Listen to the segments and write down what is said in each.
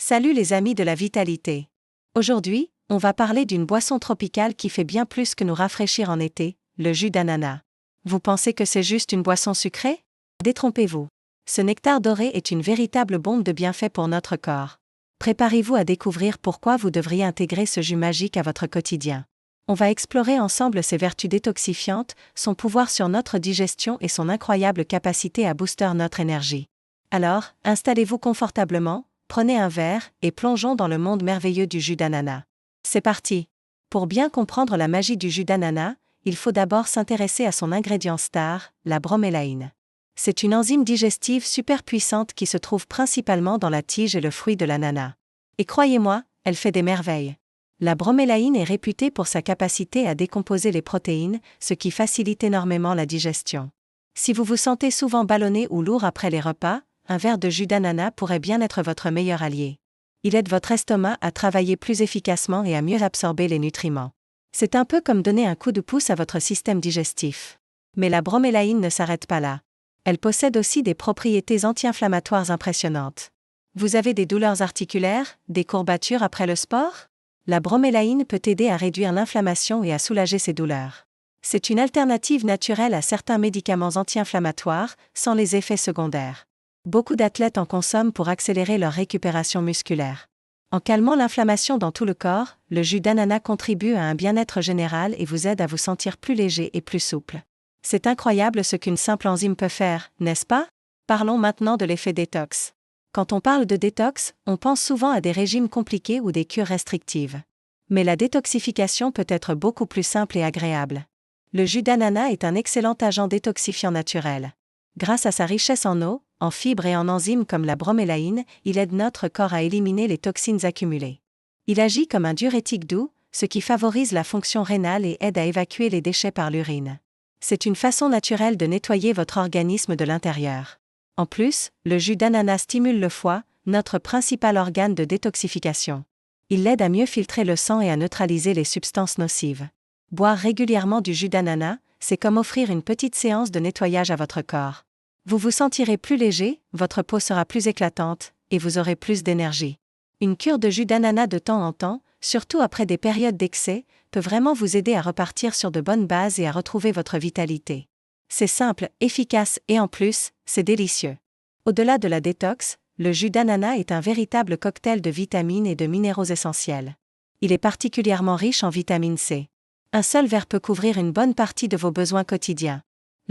Salut les amis de la vitalité. Aujourd'hui, on va parler d'une boisson tropicale qui fait bien plus que nous rafraîchir en été, le jus d'ananas. Vous pensez que c'est juste une boisson sucrée? Détrompez-vous. Ce nectar doré est une véritable bombe de bienfaits pour notre corps. Préparez-vous à découvrir pourquoi vous devriez intégrer ce jus magique à votre quotidien. On va explorer ensemble ses vertus détoxifiantes, son pouvoir sur notre digestion et son incroyable capacité à booster notre énergie. Alors, installez-vous confortablement, prenez un verre et plongeons dans le monde merveilleux du jus d'ananas. C'est parti! Pour bien comprendre la magie du jus d'ananas, il faut d'abord s'intéresser à son ingrédient star, la bromélaïne. C'est une enzyme digestive super puissante qui se trouve principalement dans la tige et le fruit de l'ananas. Et croyez-moi, elle fait des merveilles. La bromélaïne est réputée pour sa capacité à décomposer les protéines, ce qui facilite énormément la digestion. Si vous vous sentez souvent ballonné ou lourd après les repas, un verre de jus d'ananas pourrait bien être votre meilleur allié. Il aide votre estomac à travailler plus efficacement et à mieux absorber les nutriments. C'est un peu comme donner un coup de pouce à votre système digestif. Mais la bromélaïne ne s'arrête pas là. Elle possède aussi des propriétés anti-inflammatoires impressionnantes. Vous avez des douleurs articulaires, des courbatures après le sport? La bromélaïne peut aider à réduire l'inflammation et à soulager ces douleurs. C'est une alternative naturelle à certains médicaments anti-inflammatoires, sans les effets secondaires. Beaucoup d'athlètes en consomment pour accélérer leur récupération musculaire. En calmant l'inflammation dans tout le corps, le jus d'ananas contribue à un bien-être général et vous aide à vous sentir plus léger et plus souple. C'est incroyable ce qu'une simple enzyme peut faire, n'est-ce pas? Parlons maintenant de l'effet détox. Quand on parle de détox, on pense souvent à des régimes compliqués ou des cures restrictives. Mais la détoxification peut être beaucoup plus simple et agréable. Le jus d'ananas est un excellent agent détoxifiant naturel. Grâce à sa richesse en eau, en fibres et en enzymes comme la bromélaïne, il aide notre corps à éliminer les toxines accumulées. Il agit comme un diurétique doux, ce qui favorise la fonction rénale et aide à évacuer les déchets par l'urine. C'est une façon naturelle de nettoyer votre organisme de l'intérieur. En plus, le jus d'ananas stimule le foie, notre principal organe de détoxification. Il l'aide à mieux filtrer le sang et à neutraliser les substances nocives. Boire régulièrement du jus d'ananas, c'est comme offrir une petite séance de nettoyage à votre corps. Vous vous sentirez plus léger, votre peau sera plus éclatante, et vous aurez plus d'énergie. Une cure de jus d'ananas de temps en temps, surtout après des périodes d'excès, peut vraiment vous aider à repartir sur de bonnes bases et à retrouver votre vitalité. C'est simple, efficace et en plus, c'est délicieux. Au-delà de la détox, le jus d'ananas est un véritable cocktail de vitamines et de minéraux essentiels. Il est particulièrement riche en vitamine C. Un seul verre peut couvrir une bonne partie de vos besoins quotidiens.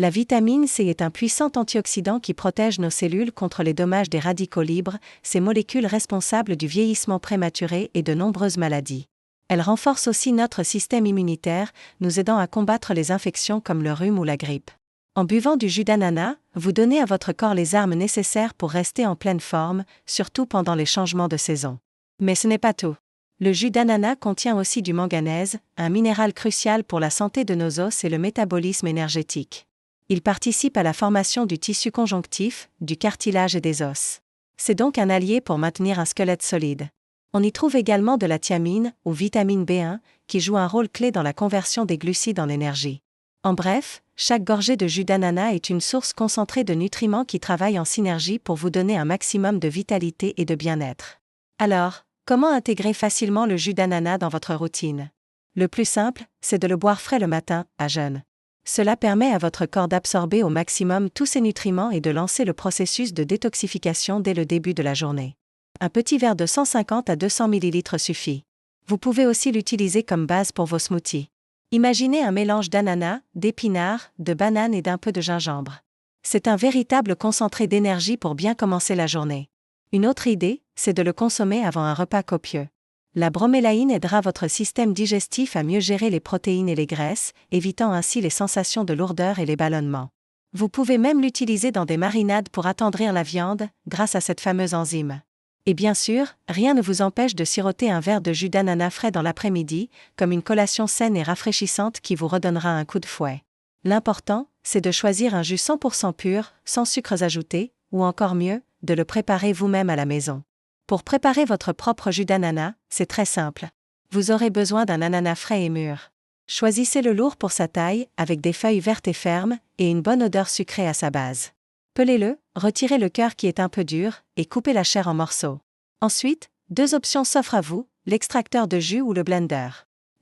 La vitamine C est un puissant antioxydant qui protège nos cellules contre les dommages des radicaux libres, ces molécules responsables du vieillissement prématuré et de nombreuses maladies. Elle renforce aussi notre système immunitaire, nous aidant à combattre les infections comme le rhume ou la grippe. En buvant du jus d'ananas, vous donnez à votre corps les armes nécessaires pour rester en pleine forme, surtout pendant les changements de saison. Mais ce n'est pas tout. Le jus d'ananas contient aussi du manganèse, un minéral crucial pour la santé de nos os et le métabolisme énergétique. Il participe à la formation du tissu conjonctif, du cartilage et des os. C'est donc un allié pour maintenir un squelette solide. On y trouve également de la thiamine, ou vitamine B1, qui joue un rôle clé dans la conversion des glucides en énergie. En bref, chaque gorgée de jus d'ananas est une source concentrée de nutriments qui travaillent en synergie pour vous donner un maximum de vitalité et de bien-être. Alors, comment intégrer facilement le jus d'ananas dans votre routine? Le plus simple, c'est de le boire frais le matin, à jeun. Cela permet à votre corps d'absorber au maximum tous ces nutriments et de lancer le processus de détoxification dès le début de la journée. Un petit verre de 150 à 200 ml suffit. Vous pouvez aussi l'utiliser comme base pour vos smoothies. Imaginez un mélange d'ananas, d'épinards, de bananes et d'un peu de gingembre. C'est un véritable concentré d'énergie pour bien commencer la journée. Une autre idée, c'est de le consommer avant un repas copieux. La bromélaïne aidera votre système digestif à mieux gérer les protéines et les graisses, évitant ainsi les sensations de lourdeur et les ballonnements. Vous pouvez même l'utiliser dans des marinades pour attendrir la viande, grâce à cette fameuse enzyme. Et bien sûr, rien ne vous empêche de siroter un verre de jus d'ananas frais dans l'après-midi, comme une collation saine et rafraîchissante qui vous redonnera un coup de fouet. L'important, c'est de choisir un jus 100% pur, sans sucres ajoutés, ou encore mieux, de le préparer vous-même à la maison. Pour préparer votre propre jus d'ananas, c'est très simple. Vous aurez besoin d'un ananas frais et mûr. Choisissez le lourd pour sa taille, avec des feuilles vertes et fermes, et une bonne odeur sucrée à sa base. Pelez-le, retirez le cœur qui est un peu dur, et coupez la chair en morceaux. Ensuite, Deux options s'offrent à vous, l'extracteur de jus ou le blender.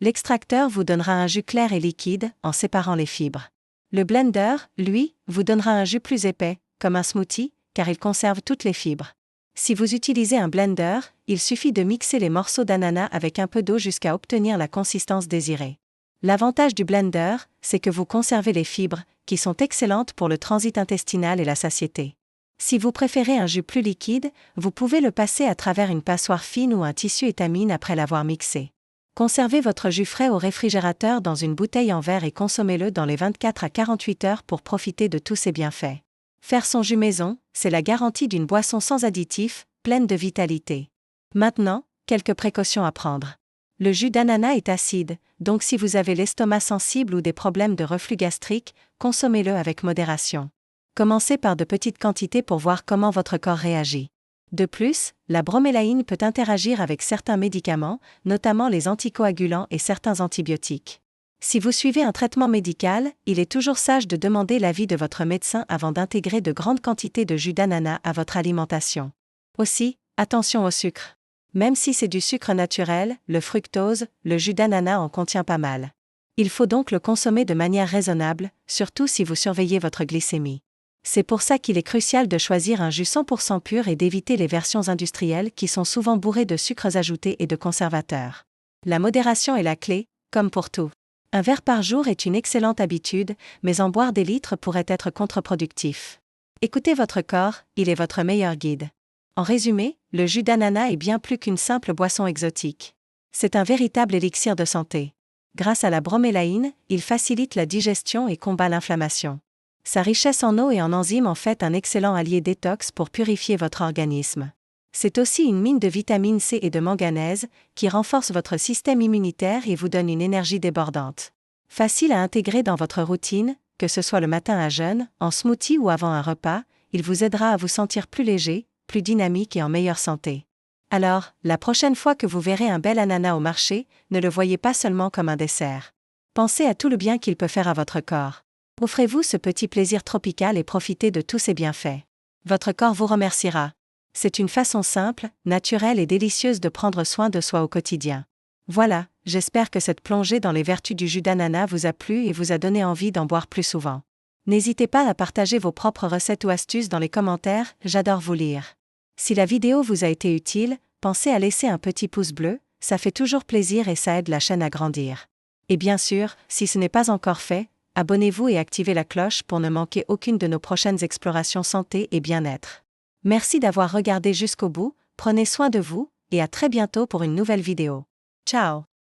L'extracteur vous donnera un jus clair et liquide, en séparant les fibres. Le blender, lui, vous donnera un jus plus épais, comme un smoothie, car il conserve toutes les fibres. Si vous utilisez un blender, il suffit de mixer les morceaux d'ananas avec un peu d'eau jusqu'à obtenir la consistance désirée. L'avantage du blender, c'est que vous conservez les fibres, qui sont excellentes pour le transit intestinal et la satiété. Si vous préférez un jus plus liquide, vous pouvez le passer à travers une passoire fine ou un tissu étamine après l'avoir mixé. Conservez votre jus frais au réfrigérateur dans une bouteille en verre et consommez-le dans les 24 à 48 heures pour profiter de tous ses bienfaits. Faire son jus maison, c'est la garantie d'une boisson sans additifs, pleine de vitalité. Maintenant, quelques précautions à prendre. Le jus d'ananas est acide, donc si vous avez l'estomac sensible ou des problèmes de reflux gastrique, consommez-le avec modération. Commencez par de petites quantités pour voir comment votre corps réagit. De plus, la bromélaïne peut interagir avec certains médicaments, notamment les anticoagulants et certains antibiotiques. Si vous suivez un traitement médical, il est toujours sage de demander l'avis de votre médecin avant d'intégrer de grandes quantités de jus d'ananas à votre alimentation. Aussi, attention au sucre. Même si c'est du sucre naturel, le fructose, le jus d'ananas en contient pas mal. Il faut donc le consommer de manière raisonnable, surtout si vous surveillez votre glycémie. C'est pour ça qu'il est crucial de choisir un jus 100% pur et d'éviter les versions industrielles qui sont souvent bourrées de sucres ajoutés et de conservateurs. La modération est la clé, comme pour tout. Un verre par jour est une excellente habitude, mais en boire des litres pourrait être contre-productif. Écoutez votre corps, il est votre meilleur guide. En résumé, le jus d'ananas est bien plus qu'une simple boisson exotique. C'est un véritable élixir de santé. Grâce à la bromélaïne, il facilite la digestion et combat l'inflammation. Sa richesse en eau et en enzymes en fait un excellent allié détox pour purifier votre organisme. C'est aussi une mine de vitamine C et de manganèse, qui renforce votre système immunitaire et vous donne une énergie débordante. Facile à intégrer dans votre routine, que ce soit le matin à jeun, en smoothie ou avant un repas, il vous aidera à vous sentir plus léger, plus dynamique et en meilleure santé. Alors, la prochaine fois que vous verrez un bel ananas au marché, ne le voyez pas seulement comme un dessert. Pensez à tout le bien qu'il peut faire à votre corps. Offrez-vous ce petit plaisir tropical et profitez de tous ses bienfaits. Votre corps vous remerciera. C'est une façon simple, naturelle et délicieuse de prendre soin de soi au quotidien. Voilà, j'espère que cette plongée dans les vertus du jus d'ananas vous a plu et vous a donné envie d'en boire plus souvent. N'hésitez pas à partager vos propres recettes ou astuces dans les commentaires, j'adore vous lire. Si la vidéo vous a été utile, pensez à laisser un petit pouce bleu, ça fait toujours plaisir et ça aide la chaîne à grandir. Et bien sûr, si ce n'est pas encore fait, abonnez-vous et activez la cloche pour ne manquer aucune de nos prochaines explorations santé et bien-être. Merci d'avoir regardé jusqu'au bout, prenez soin de vous, et à très bientôt pour une nouvelle vidéo. Ciao!